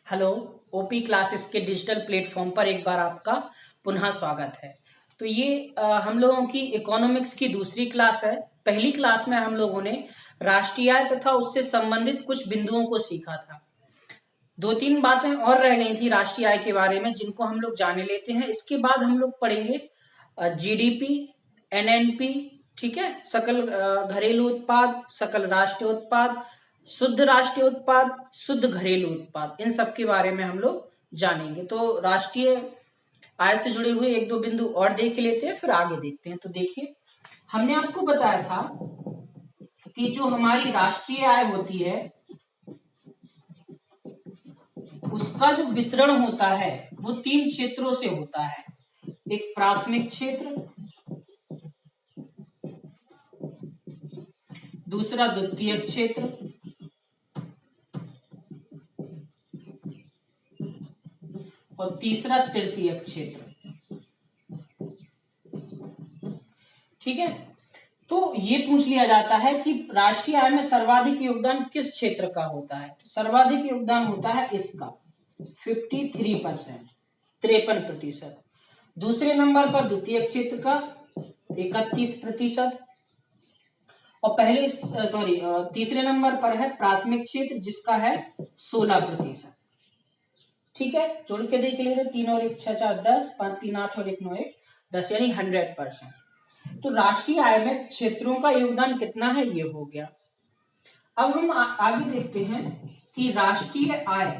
Hello. OP classes के digital platform पर एक बार आपका पुनः स्वागत है। तो ये हम लोगों की इकोनॉमिक्स की दूसरी क्लास है। पहली क्लास में हम लोगों ने राष्ट्रीय आय तथा उससे संबंधित कुछ बिंदुओं को सीखा था। दो तीन बातें और रह गई थी राष्ट्रीय आय के बारे में, जिनको हम लोग जाने लेते हैं। इसके बाद हम लोग पढ़ेंगे जीडीपी, एनएनपी, ठीक है, सकल घरेलू उत्पाद, सकल राष्ट्रीय उत्पाद, शुद्ध राष्ट्रीय उत्पाद, शुद्ध घरेलू उत्पाद, इन सब के बारे में हम लोग जानेंगे। तो राष्ट्रीय आय से जुड़े हुए एक दो बिंदु और देख लेते हैं, फिर आगे देखते हैं। तो देखिए, हमने आपको बताया था कि जो हमारी राष्ट्रीय आय होती है उसका जो वितरण होता है वो तीन क्षेत्रों से होता है। एक प्राथमिक क्षेत्र, दूसरा द्वितीयक क्षेत्र, और तीसरा तृतीयक क्षेत्र। ठीक है, तो ये पूछ लिया जाता है कि राष्ट्रीय आय में सर्वाधिक योगदान किस क्षेत्र का होता है। तो सर्वाधिक योगदान होता है इसका 53%, 53%। दूसरे नंबर पर द्वितीय क्षेत्र का 31%, और तीसरे नंबर पर है प्राथमिक क्षेत्र जिसका है 16%। ठीक है, जोड़ के देख ले रहे, 3 और 1 6 4 10, 5 3 8 और 1 9 1 10, यानी 100%। तो राष्ट्रीय आय में क्षेत्रों का योगदान कितना है, ये हो गया। अब हम आगे देखते हैं कि राष्ट्रीय आय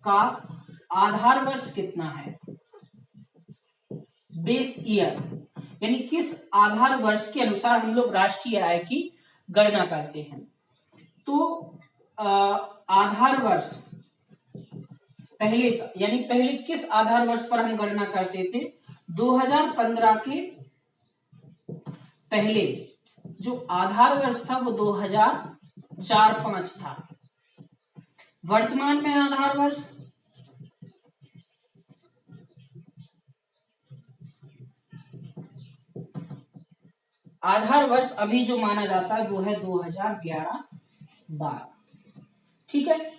का आधार वर्ष कितना है, बेस ईयर, यानी किस आधार वर्ष के अनुसार हम लोग राष्ट्रीय आय की गणना करते हैं। तो आधार वर्ष पहले का, यानी पहले किस आधार वर्ष पर हम गणना करते थे, 2015 के पहले जो आधार वर्ष था वो 2004-05 था। वर्तमान में आधार वर्ष अभी जो माना जाता है वो है 2011-12। ठीक है,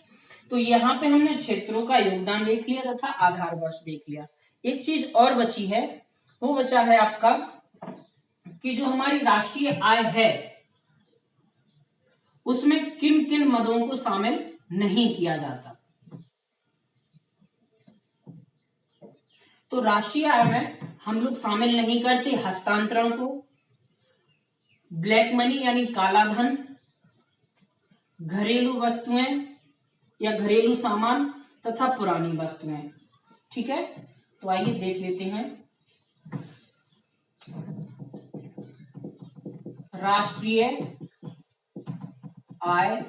तो यहां पे हमने क्षेत्रों का योगदान देख लिया तथा आधार वर्ष देख लिया। एक चीज और बची है, वो बचा है आपका कि जो हमारी राष्ट्रीय आय है उसमें किन किन मदों को शामिल नहीं किया जाता। तो राष्ट्रीय आय में हम लोग शामिल नहीं करते हस्तांतरण को, ब्लैक मनी यानी काला धन, घरेलू वस्तुएं या घरेलू सामान तथा पुरानी वस्तुएं। ठीक है, तो आइए देख लेते हैं। राष्ट्रीय आय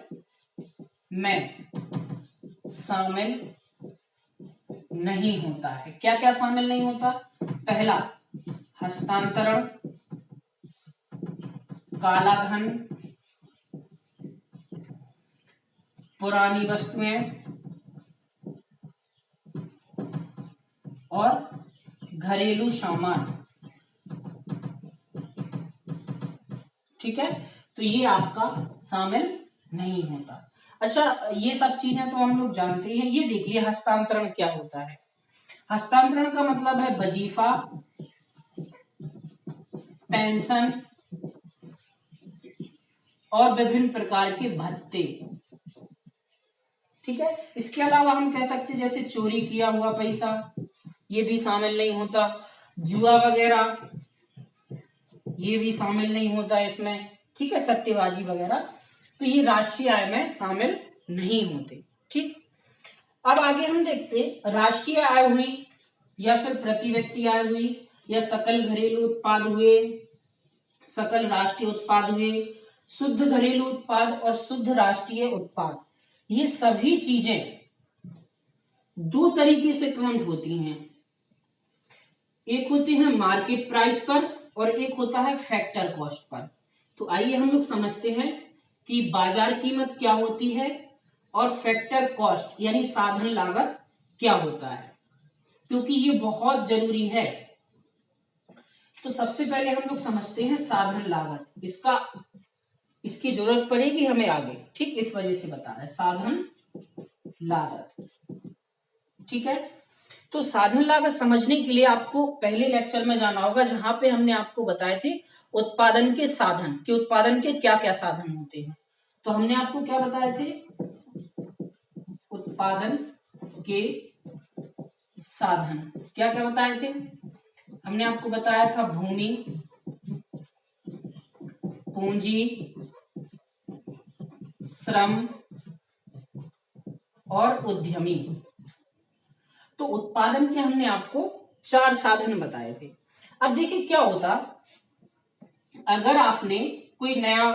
में शामिल नहीं होता है, क्या क्या शामिल नहीं होता। पहला, हस्तांतरण, काला धन, पुरानी वस्तुएं और घरेलू सामान। ठीक है, तो ये आपका शामिल नहीं होता। अच्छा, ये सब चीजें तो हम लोग जानते हैं। ये देख लिया हस्तांतरण क्या होता है। हस्तांतरण का मतलब है वजीफा, पेंशन और विभिन्न प्रकार के भत्ते। ठीक है, इसके अलावा हम कह सकते हैं जैसे चोरी किया हुआ पैसा, ये भी शामिल नहीं होता। जुआ वगैरह ये भी शामिल नहीं होता इसमें। ठीक है, सट्टेबाजी वगैरह, तो ये राष्ट्रीय आय में शामिल नहीं होते। ठीक, अब आगे हम देखते राष्ट्रीय आय हुई या फिर प्रति व्यक्ति आय हुई या सकल घरेलू उत्पाद हुए, सकल राष्ट्रीय उत्पाद हुए, शुद्ध घरेलू उत्पाद और शुद्ध राष्ट्रीय उत्पाद, ये सभी चीजें दो तरीके से काउंट होती हैं। एक होती है मार्केट प्राइस पर और एक होता है फैक्टर कॉस्ट पर। तो आइए हम लोग समझते हैं कि बाजार कीमत क्या होती है और फैक्टर कॉस्ट यानी साधन लागत क्या होता है, क्योंकि ये बहुत जरूरी है। तो सबसे पहले हम लोग समझते हैं साधन लागत, इसकी जरूरत पड़ेगी हमें आगे। ठीक, इस वजह से बता रहे हैं साधन लागत। ठीक है, तो साधन लागत समझने के लिए आपको पहले लेक्चर में जाना होगा, जहां पे हमने आपको बताए थे उत्पादन के साधन, कि उत्पादन के क्या क्या साधन होते हैं। तो हमने आपको क्या बताए थे, उत्पादन के साधन क्या क्या बताए थे। हमने आपको बताया था भूमि, पूंजी, श्रम और उद्यमी। तो उत्पादन के हमने आपको 4 साधन बताए थे। अब देखिए क्या होता, अगर आपने कोई नया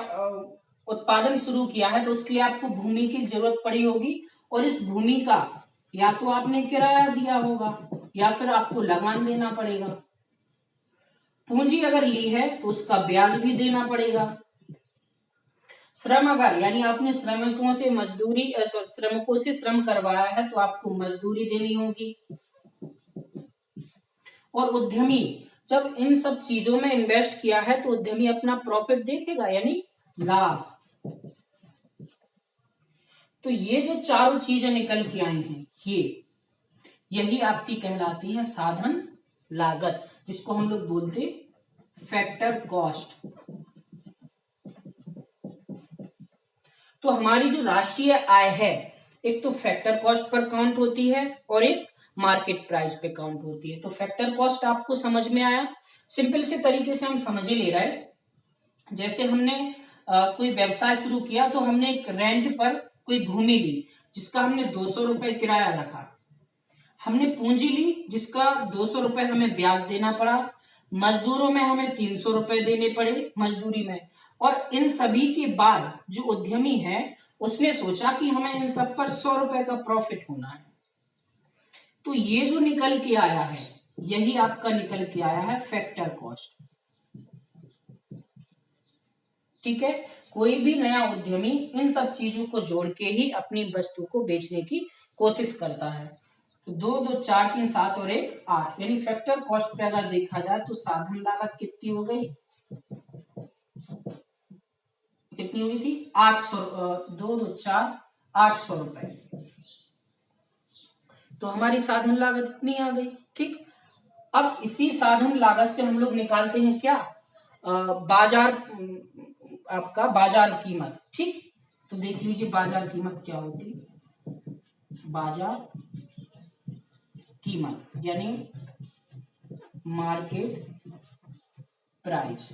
उत्पादन शुरू किया है तो उसके लिए आपको भूमि की जरूरत पड़ी होगी, और इस भूमि का या तो आपने किराया दिया होगा या फिर आपको लगान देना पड़ेगा। पूंजी अगर ली है तो उसका ब्याज भी देना पड़ेगा। श्रम अगर, यानी आपने श्रमिकों से मजदूरी, श्रमिकों से श्रम करवाया है तो आपको मजदूरी देनी होगी। और उद्यमी, जब इन सब चीजों में इन्वेस्ट किया है तो उद्यमी अपना प्रॉफिट देखेगा, यानी लाभ। तो ये जो चारों चीजें निकल के आई हैं, यही आपकी कहलाती है साधन लागत, जिसको हम लोग बोलते फैक्टर कॉस्ट। तो हमारी जो राष्ट्रीय आय है, एक तो फैक्टर कॉस्ट पर काउंट होती है और एक मार्केट प्राइस पे काउंट होती है। तो फैक्टर कॉस्ट आपको समझ में आया, सिंपल से तरीके से हम समझ ही ले रहे हैं। जैसे हमने कोई व्यवसाय शुरू किया तो हमने एक रेंट पर कोई भूमि ली जिसका हमने 200 रुपए किराया रखा, हमने पूंजी ली जिसका 200 रुपए हमें ब्याज देना पड़ा, मजदूरों में हमें 300 रुपए देने पड़े मजदूरी में, और इन सभी के बाद जो उद्यमी है उसने सोचा कि हमें इन सब पर 100 रुपए का प्रॉफिट होना है। तो ये जो निकल के आया है, यही आपका निकल के आया है फैक्टर कॉस्ट। ठीक है, कोई भी नया उद्यमी इन सब चीजों को जोड़ के ही अपनी वस्तु को बेचने की कोशिश करता है। तो 2 2 4 3 7 और 1 8, यानी फैक्टर कॉस्ट पे अगर देखा जाए तो साधन लागत कितनी हो गई, कितनी हुई थी 800, 2 2 4 800 रुपए। तो हमारी साधन लागत इतनी आ गई। ठीक, अब इसी साधन लागत से हम लोग निकालते हैं क्या, बाजार, आपका बाजार कीमत। ठीक, तो देख लीजिए बाजार कीमत क्या होती है, बाजार कीमत यानी मार्केट प्राइस,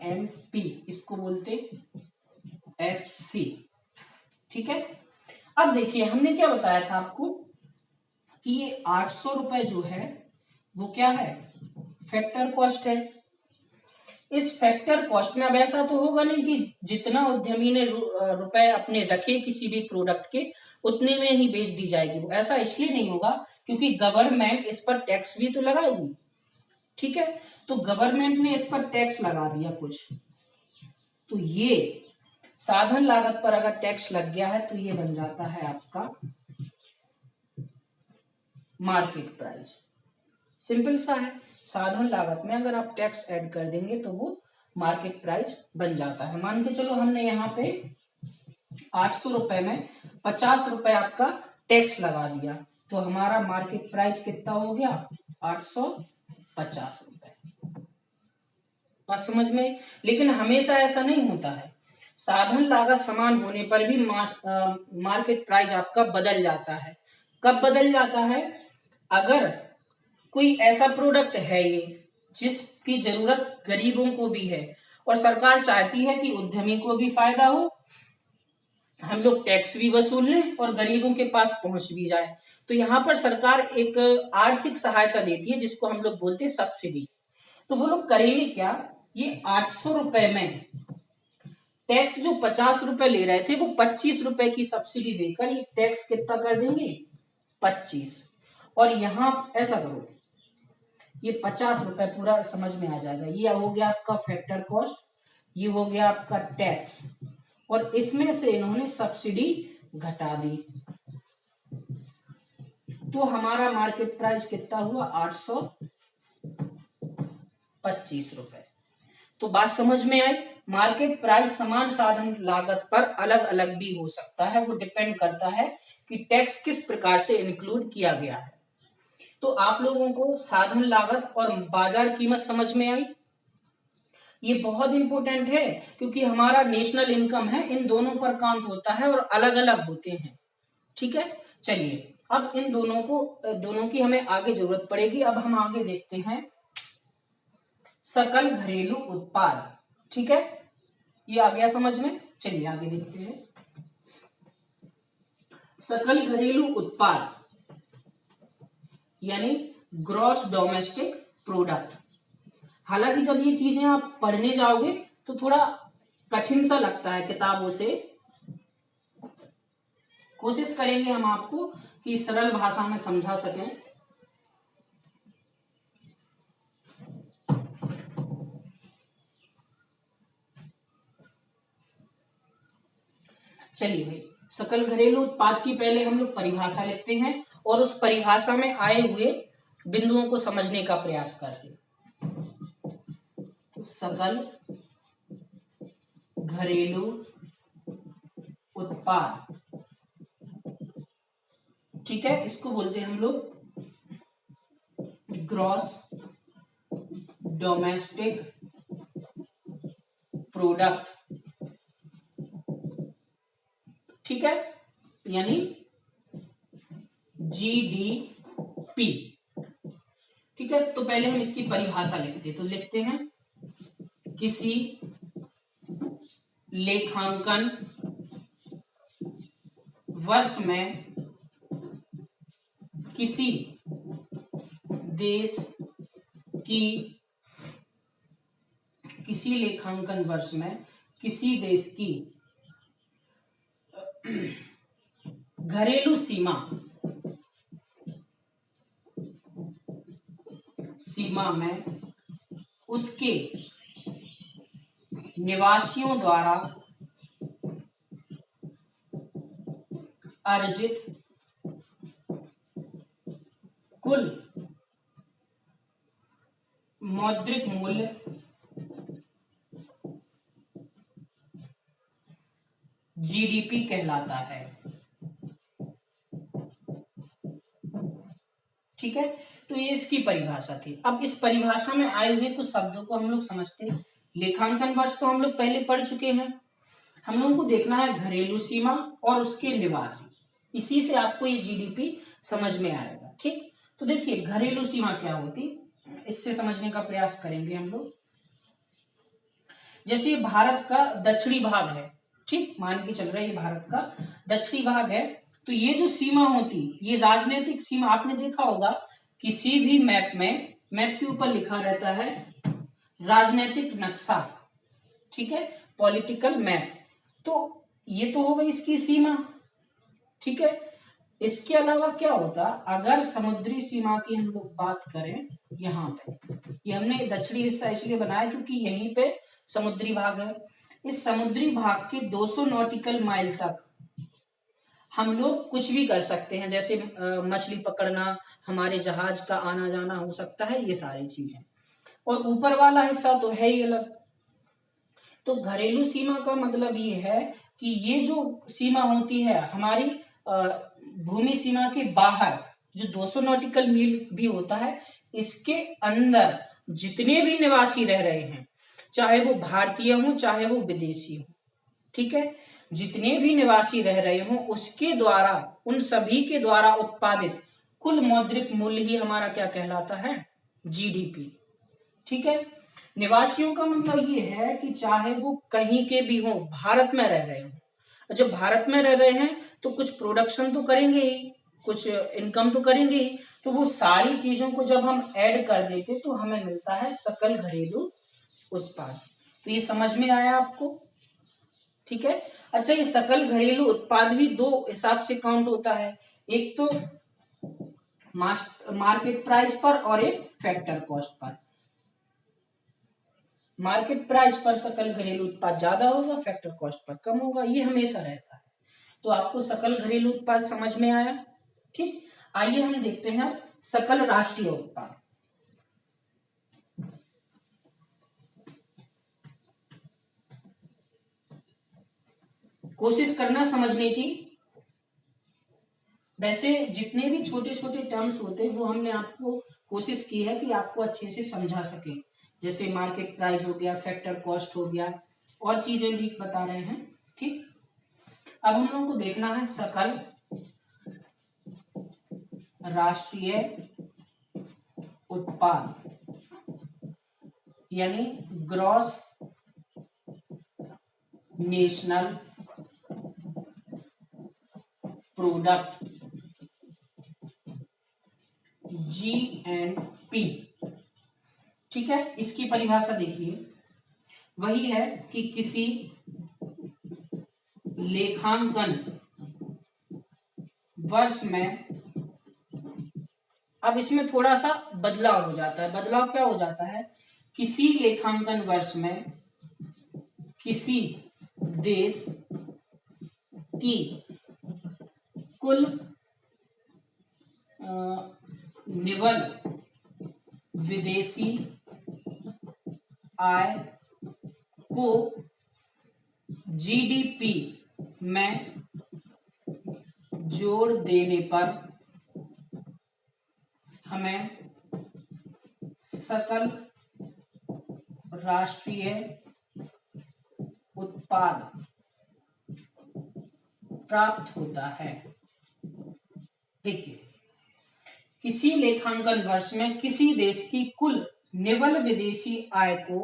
एमपी इसको बोलते एफसी। ठीक है, अब देखिए हमने क्या बताया था आपको कि ये 800 रुपए जो है वो क्या है, फैक्टर कॉस्ट है। इस फैक्टर कॉस्ट में अब ऐसा तो होगा नहीं कि जितना उद्यमी ने रुपए अपने रखे किसी भी प्रोडक्ट के उतने में ही बेच दी जाएगी, वो ऐसा इसलिए नहीं होगा क्योंकि गवर्नमेंट इस पर टैक्स भी तो लगाएगी। ठीक है, तो गवर्नमेंट ने इस पर टैक्स लगा दिया कुछ, तो ये साधन लागत पर अगर टैक्स लग गया है तो ये बन जाता है आपका मार्केट प्राइस। सिंपल सा है, साधन लागत में अगर आप टैक्स ऐड कर देंगे तो वो मार्केट प्राइस बन जाता है। मान के चलो हमने यहाँ पे 800 रुपए में 50 रुपए आपका टैक्स लगा दिया, तो हमारा मार्केट प्राइस कितना हो गया 850 रुपए। बात समझ में, लेकिन हमेशा ऐसा नहीं होता है, साधन लागत समान होने पर भी मार्केट प्राइस आपका बदल जाता है। कब बदल जाता है, अगर कोई ऐसा प्रोडक्ट है ये जिसकी जरूरत गरीबों को भी है और सरकार चाहती है कि उद्यमी को भी फायदा हो, हम लोग टैक्स भी वसूल लें और गरीबों के पास पहुंच भी जाए, तो यहाँ पर सरकार एक आर्थिक सहायता देती है जिसको हम लोग बोलते हैं सब्सिडी। तो वो लोग करेंगे क्या, ये 800 रुपए में टैक्स जो 50 रुपए ले रहे थे वो 25 रुपए की सब्सिडी देकर ये टैक्स कितना कर देंगे 25, और यहां ऐसा करो ये 50 रुपए पूरा समझ में आ जाएगा, ये हो गया आपका फैक्टर कॉस्ट, ये हो गया आपका टैक्स, और इसमें से इन्होंने सब्सिडी घटा दी, तो हमारा मार्केट प्राइस कितना हुआ 825 रुपए। तो बात समझ में आई। मार्केट प्राइस समान साधन लागत पर अलग अलग भी हो सकता है, वो डिपेंड करता है कि टैक्स किस प्रकार से इंक्लूड किया गया है। तो आप लोगों को साधन लागत और बाजार कीमत समझ में आई। ये बहुत इंपॉर्टेंट है क्योंकि हमारा नेशनल इनकम है, इन दोनों पर काउंट होता है और अलग अलग होते हैं। ठीक है, चलिए अब इन दोनों की हमें आगे जरूरत पड़ेगी। अब हम आगे देखते हैं सकल घरेलू उत्पाद। ठीक है, ये आ गया समझ में। चलिए आगे देखते हैं सकल घरेलू उत्पाद यानी ग्रॉस डोमेस्टिक प्रोडक्ट। हालांकि जब ये चीजें आप पढ़ने जाओगे तो थोड़ा कठिन सा लगता है किताबों से, कोशिश करेंगे हम आपको कि सरल भाषा में समझा सकें। चलिए भाई, सकल घरेलू उत्पाद की पहले हम लोग परिभाषा लिखते हैं और उस परिभाषा में आए हुए बिंदुओं को समझने का प्रयास करते हैं। तो सकल घरेलू उत्पाद, ठीक है, इसको बोलते हैं हम लोग ग्रॉस डोमेस्टिक प्रोडक्ट। ठीक है, यानी जीडीपी। ठीक है, तो पहले हम इसकी परिभाषा लिखते हैं। तो लिखते हैं किसी लेखांकन वर्ष में किसी देश की, किसी लेखांकन वर्ष में किसी देश की घरेलू सीमा में उसके निवासियों द्वारा अर्जित कुल मौद्रिक मूल्य जीडीपी कहलाता है। ठीक है, तो ये इसकी परिभाषा थी। अब इस परिभाषा में आए हुए कुछ शब्दों को हम लोग समझते हैं। लेखांकन वर्ष तो हम लोग पहले पढ़ चुके हैं। हम लोगों को देखना है घरेलू सीमा और उसके निवासी, इसी से आपको ये जीडीपी समझ में आएगा। ठीक, तो देखिए घरेलू सीमा क्या होती, इससे समझने का प्रयास करेंगे हम लोग। जैसे भारत का दक्षिणी भाग है, ठीक, मान के चल रहा है ये भारत का दक्षिणी भाग है, तो ये जो सीमा होती, ये राजनीतिक सीमा, आपने देखा होगा किसी भी मैप में, मैप के ऊपर लिखा रहता है राजनीतिक नक्शा। ठीक है, पॉलिटिकल मैप, तो ये तो हो गई इसकी सीमा। ठीक है, इसके अलावा क्या होता, अगर समुद्री सीमा की हम लोग बात करें, यहाँ पे ये हमने दक्षिणी हिस्सा इसलिए बनाया क्योंकि यहीं पे समुद्री भाग है। इस समुद्री भाग के 200 नॉटिकल माइल तक हम लोग कुछ भी कर सकते हैं, जैसे मछली पकड़ना, हमारे जहाज का आना जाना हो सकता है, ये सारी चीजें। और ऊपर वाला हिस्सा तो है ही अलग। तो घरेलू सीमा का मतलब ये है कि ये जो सीमा होती है हमारी भूमि सीमा के बाहर, जो 200 नॉटिकल मील भी होता है, इसके अंदर जितने भी निवासी रह रहे हैं, चाहे वो भारतीय हो चाहे वो विदेशी हो, ठीक है, जितने भी निवासी रह रहे हो उसके द्वारा, उन सभी के द्वारा उत्पादित कुल मौद्रिक मूल्य ही हमारा क्या कहलाता है, जीडीपी। ठीक है, निवासियों का मतलब ये है कि चाहे वो कहीं के भी हो, भारत में रह रहे हो, जब भारत में रह रहे हैं तो कुछ प्रोडक्शन तो करेंगे ही, कुछ इनकम तो करेंगे ही, तो वो सारी चीजों को जब हम ऐड कर देते तो हमें मिलता है सकल घरेलू उत्पाद। तो ये समझ में आया आपको? ठीक है, अच्छा, ये सकल घरेलू उत्पाद भी दो हिसाब से काउंट होता है, एक तो मार्केट प्राइस पर और एक factor cost per. Market price पर सकल घरेलू उत्पाद ज्यादा होगा, फैक्टर कॉस्ट पर कम होगा, ये हमेशा रहता है। तो आपको सकल घरेलू उत्पाद समझ में आया? ठीक, आइए हम देखते हैं सकल राष्ट्रीय उत्पाद। कोशिश करना समझने की। वैसे जितने भी छोटे छोटे टर्म्स होते हैं वो हमने आपको कोशिश की है कि आपको अच्छे से समझा सके, जैसे मार्केट प्राइस हो गया, फैक्टर कॉस्ट हो गया, और चीजें भी बता रहे हैं। ठीक, अब हम लोगों को देखना है सकल राष्ट्रीय उत्पाद, यानी ग्रॉस नेशनल प्रोडक्ट, GNP। ठीक है, इसकी परिभाषा देखिए, वही है कि किसी लेखांकन वर्ष में, अब इसमें थोड़ा सा बदलाव हो जाता है। बदलाव क्या हो जाता है, किसी लेखांकन वर्ष में किसी देश की कुल निवल विदेशी आय को GDP में जोड़ देने पर हमें सकल राष्ट्रीय उत्पाद प्राप्त होता है। देखिए, किसी लेखांकन वर्ष में किसी देश की कुल निवल विदेशी आय को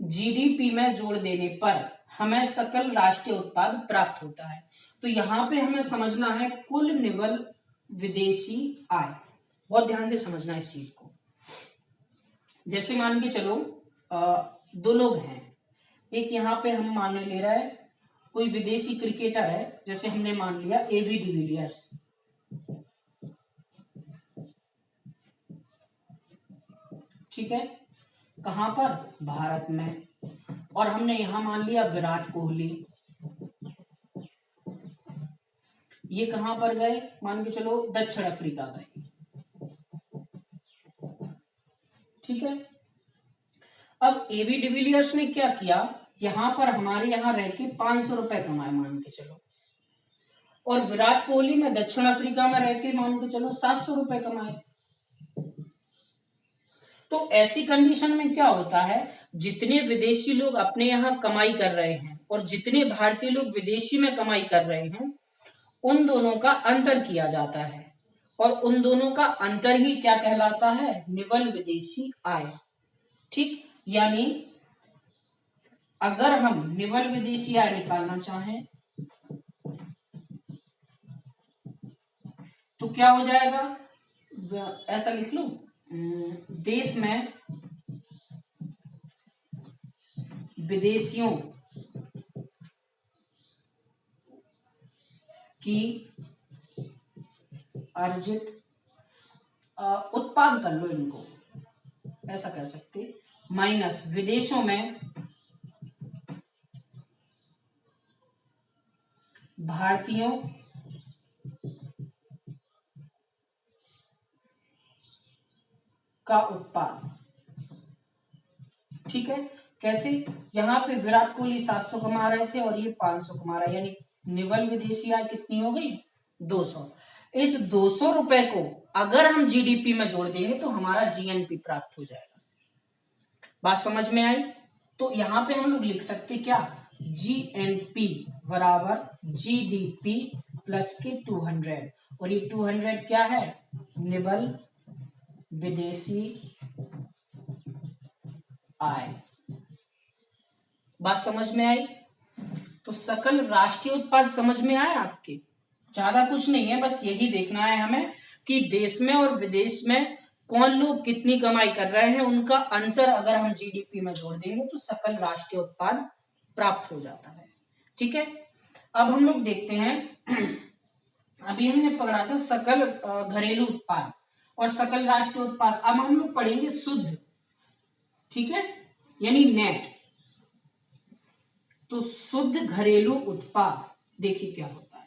GDP में जोड़ देने पर हमें सकल राष्ट्रीय उत्पाद प्राप्त होता है। तो यहां पे हमें समझना है कुल निवल विदेशी आय, बहुत ध्यान से समझना है इस चीज को। जैसे मान के चलो दो लोग हैं, एक यहाँ पे हम मानने ले रहा है कोई विदेशी क्रिकेटर है, जैसे हमने मान लिया AB डिविलियर्स। ठीक है, कहां पर, भारत में, और हमने यहां मान लिया विराट कोहली। ये कहां पर गए, मान के चलो दक्षिण अफ्रीका गए। ठीक है, अब AB डिविलियर्स ने क्या किया, यहां पर हमारे यहां रह के 500 रुपए कमाए मान के चलो, और विराट कोहली में दक्षिण अफ्रीका में रह के मान के चलो 700 रुपए कमाए। तो ऐसी कंडीशन में क्या होता है, जितने विदेशी लोग अपने यहाँ कमाई कर रहे हैं और जितने भारतीय लोग विदेशी में कमाई कर रहे हैं, उन दोनों का अंतर किया जाता है, और उन दोनों का अंतर ही क्या कहलाता है, निवल विदेशी आय। ठीक, यानी अगर हम निवल विदेशी आय निकालना चाहें तो क्या हो जाएगा, ऐसा लिख लो, देश में विदेशियों की अर्जित उत्पाद, कर लो इनको ऐसा कर सकते, माइनस विदेशों में भारतीयों का उत्पाद। ठीक है, कैसे, यहाँ पे विराट कोहली 700 कमा रहे थे और ये 500 कमा रहा है, यानी निवल विदेशी आय कितनी हो गई, 200। इस 200 रुपए को अगर हम GDP में जोड़ देंगे तो हमारा GNP प्राप्त हो जाएगा। बात समझ में आई, तो यहां पे हम लोग लिख सकते क्या, GNP बराबर GDP प्लस के 200, और ये 200 क्या है, निवल विदेशी आय। बात समझ में आई, तो सकल राष्ट्रीय उत्पाद समझ में आया आपके, ज्यादा कुछ नहीं है, बस यही देखना है हमें कि देश में और विदेश में कौन लोग कितनी कमाई कर रहे हैं, उनका अंतर अगर हम GDP में जोड़ देंगे तो सकल राष्ट्रीय उत्पाद प्राप्त हो जाता है। ठीक है, अब हम लोग देखते हैं, अभी हमने पढ़ा था सकल घरेलू उत्पाद और सकल राष्ट्रीय उत्पाद, अब हम लोग पढ़ेंगे शुद्ध। ठीक है, यानी नेट। तो शुद्ध घरेलू उत्पाद देखिए क्या होता है।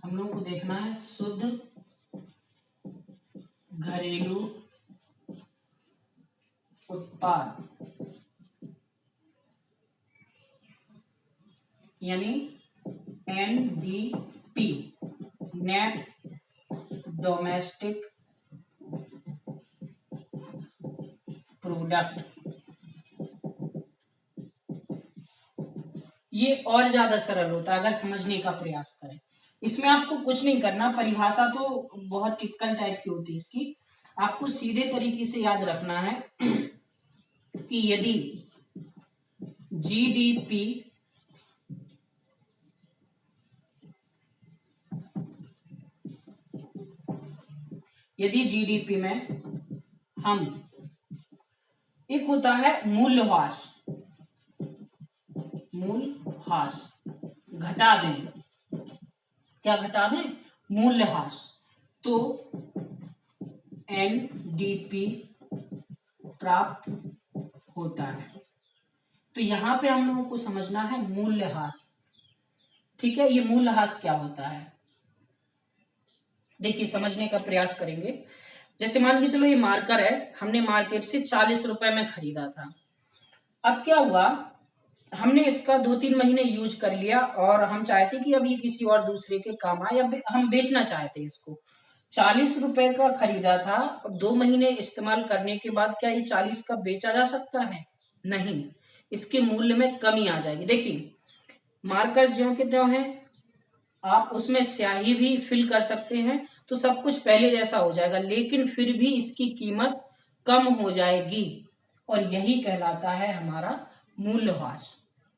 हम लोग को देखना है शुद्ध घरेलू उत्पाद, यानी NDP, नेट डोमेस्टिक प्रोडक्ट। ये और ज्यादा सरल होता है अगर समझने का प्रयास करें। इसमें आपको कुछ नहीं करना, परिभाषा तो बहुत टिपिकल टाइप की होती है इसकी, आपको सीधे तरीके से याद रखना है कि यदि जीडीपी में हम, एक होता है मूल्यह्रास, घटा दें, क्या घटा दें? मूल्यह्रास, तो एनडीपी प्राप्त होता है। तो यहां पे हम लोगों को समझना है मूल्यह्रास। ठीक है, ये मूल्यह्रास क्या होता है, देखिए समझने का प्रयास करेंगे। जैसे मान के चलो ये मार्कर है, हमने मार्केट से 40 रुपए में खरीदा था। अब क्या हुआ, हमने इसका 2-3 महीने यूज कर लिया और हम चाहते कि अब ये किसी और दूसरे के काम आए, या हम बेचना चाहते इसको। 40 रुपए का खरीदा था, 2 महीने इस्तेमाल करने के बाद क्या ये 40 का बेचा जा सकता है? नहीं, इसके मूल्य में कमी आ जाएगी। देखिए मार्कर ज्यों के त्यों है, आप उसमें स्याही भी फिल कर सकते हैं तो सब कुछ पहले जैसा हो जाएगा, लेकिन फिर भी इसकी कीमत कम हो जाएगी और यही कहलाता है हमारा मूल्यह्रास।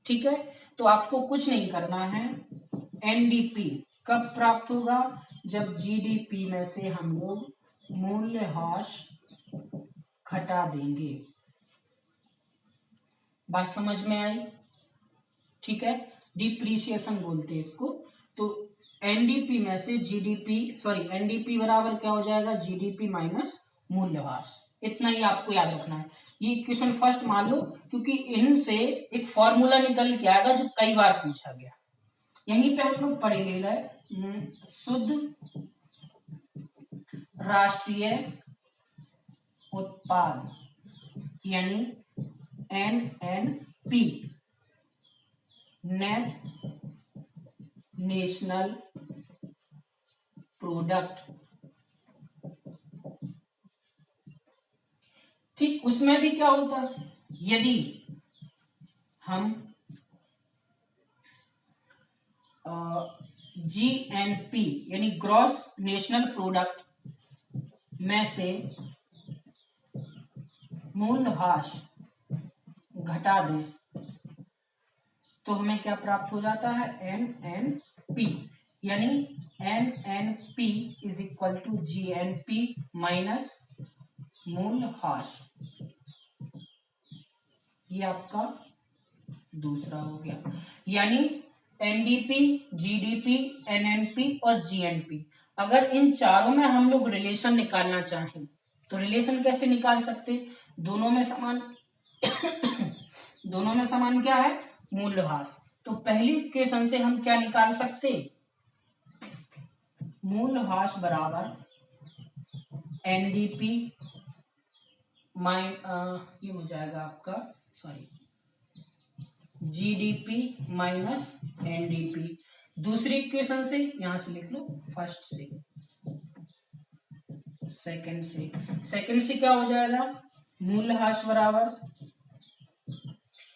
ठीक है, तो आपको कुछ नहीं करना है। एनडीपी कब प्राप्त होगा? जब जीडीपी में से हम लोग मूल्यह्रास घटा देंगे। बात समझ में आई? ठीक है, डिप्रीशिएशन बोलते हैं इसको। तो एनडीपी में से जीडीपी, सॉरी एनडीपी बराबर क्या हो जाएगा? जीडीपी माइनस मूल्यह्रास। इतना ही आपको याद रखना है। ये इक्वेशन फर्स्ट मान लो, क्योंकि इनसे एक फॉर्मूला निकल के आएगा जो कई बार पूछा गया। यहीं पे हम लोग पढ़ ले रहे शुद्ध राष्ट्रीय उत्पाद, यानी NNP, नेट नेशनल प्रोडक्ट। ठीक, उसमें भी क्या होता है, यदि हम GNP यानी ग्रॉस नेशनल प्रोडक्ट में से मूल्यह्रास घटा दें तो हमें क्या प्राप्त हो जाता है? NNP, यानी NNP is equal to GNP minus मूल्यह्रास। ये आपका दूसरा हो गया, यानी एनडीपी, जीडीपी, एनएनपी और जीएनपी। अगर इन चारों में हम लोग रिलेशन निकालना चाहें तो रिलेशन कैसे निकाल सकते? दोनों में समान दोनों में समान क्या है? मूल्यह्रास। तो पहली इक्वेशन से हम क्या निकाल सकते? मूल्यह्रास बराबर एनडीपी ये हो जाएगा आपका, सॉरी, जीडीपी माइनस एनडीपी। दूसरी इक्वेशन से यहां से लिख लो, फर्स्ट से, सेकंड से क्या हो जाएगा? मूल्यह्रास बराबर,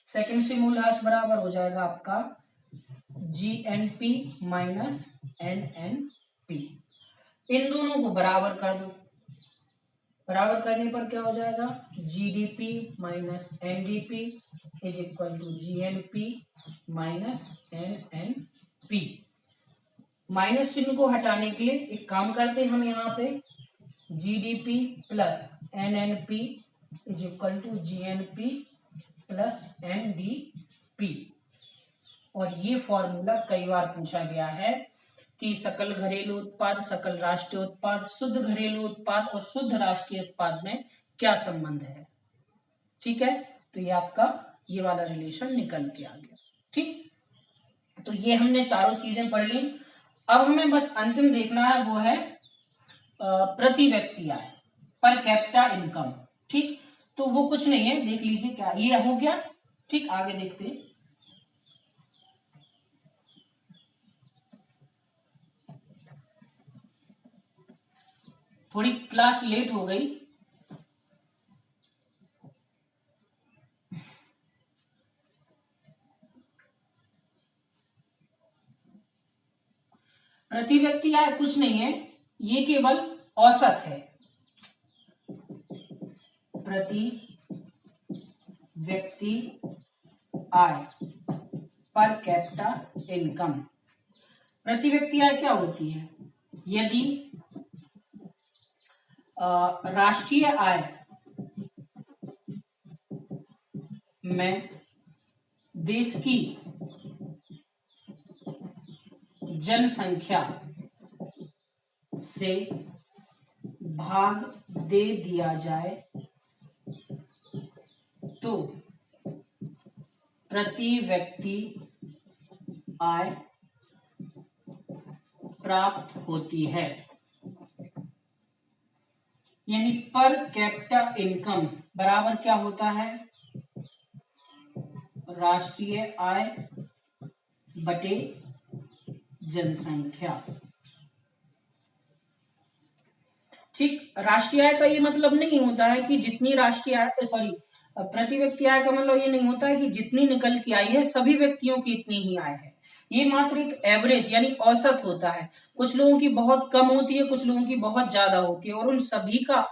सेकंड से मूल्यह्रास बराबर हो जाएगा आपका जीएनपी माइनस एनएनपी। इन दोनों को बराबर कर दो, बराबर करने पर क्या हो जाएगा? GDP minus NDP is equal to GNP minus NNP. Minus चिन्ह को हटाने के लिए एक काम करते हैं हम, यहाँ पे GDP plus NNP is equal to GNP plus NDP. और ये फॉर्मूला कई बार पूछा गया है कि सकल घरेलू उत्पाद, सकल राष्ट्रीय उत्पाद, शुद्ध घरेलू उत्पाद और शुद्ध राष्ट्रीय उत्पाद में क्या संबंध है। ठीक है, तो ये आपका ये वाला रिलेशन निकल के आ गया। ठीक, तो ये हमने चारों चीजें पढ़ ली। अब हमें बस अंतिम देखना है, वो है प्रति व्यक्ति आय, पर कैपिटा इनकम। ठीक, तो वो कुछ नहीं है, देख लीजिए क्या ये हो गया। ठीक, आगे देखते हैं। थोड़ी क्लास लेट हो गई, प्रति व्यक्ति आय कुछ नहीं है, ये केवल औसत है, प्रति व्यक्ति आय पर कैपिटा इनकम। प्रति व्यक्ति आय क्या होती है? यदि राष्ट्रीय आय में देश की जनसंख्या से भाग दे दिया जाए तो प्रति व्यक्ति आय प्राप्त होती है। यानी पर कैपिटा इनकम बराबर क्या होता है? राष्ट्रीय आय बटे जनसंख्या। ठीक, राष्ट्रीय आय का ये मतलब नहीं होता है कि जितनी राष्ट्रीय आय, सॉरी, प्रति व्यक्ति आय का मतलब ये नहीं होता है कि जितनी निकल के आई है सभी व्यक्तियों की इतनी ही आय है। ये मात्र एक एवरेज यानी औसत होता है। कुछ लोगों की बहुत कम होती है, कुछ लोगों की बहुत ज्यादा होती है, और उन सभी का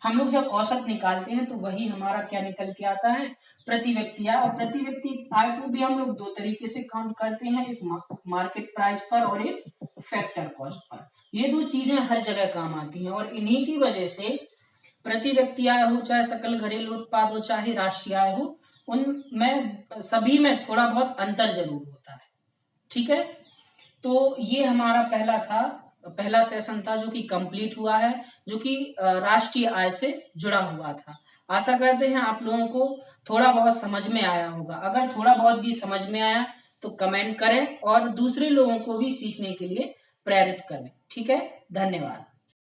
हम लोग जब औसत निकालते हैं तो वही हमारा क्या निकल के आता है? प्रति व्यक्ति आय। और प्रति व्यक्ति आय को भी हम लोग दो तरीके से काउंट करते हैं, एक मार्केट प्राइस पर और एक फैक्टर कॉस्ट पर। ये दो चीजें हर जगह काम आती हैं, और इन्हीं की वजह से प्रति व्यक्ति आय हो, चाहे सकल घरेलू उत्पाद हो, चाहे राष्ट्रीय आय हो, उनमें सभी में थोड़ा बहुत अंतर जरूर होता है। ठीक है, तो ये हमारा पहला सेशन था जो कि कंप्लीट हुआ है, जो कि राष्ट्रीय आय से जुड़ा हुआ था। आशा करते हैं आप लोगों को थोड़ा बहुत समझ में आया होगा। अगर थोड़ा बहुत भी समझ में आया तो कमेंट करें और दूसरे लोगों को भी सीखने के लिए प्रेरित करें। ठीक है, धन्यवाद।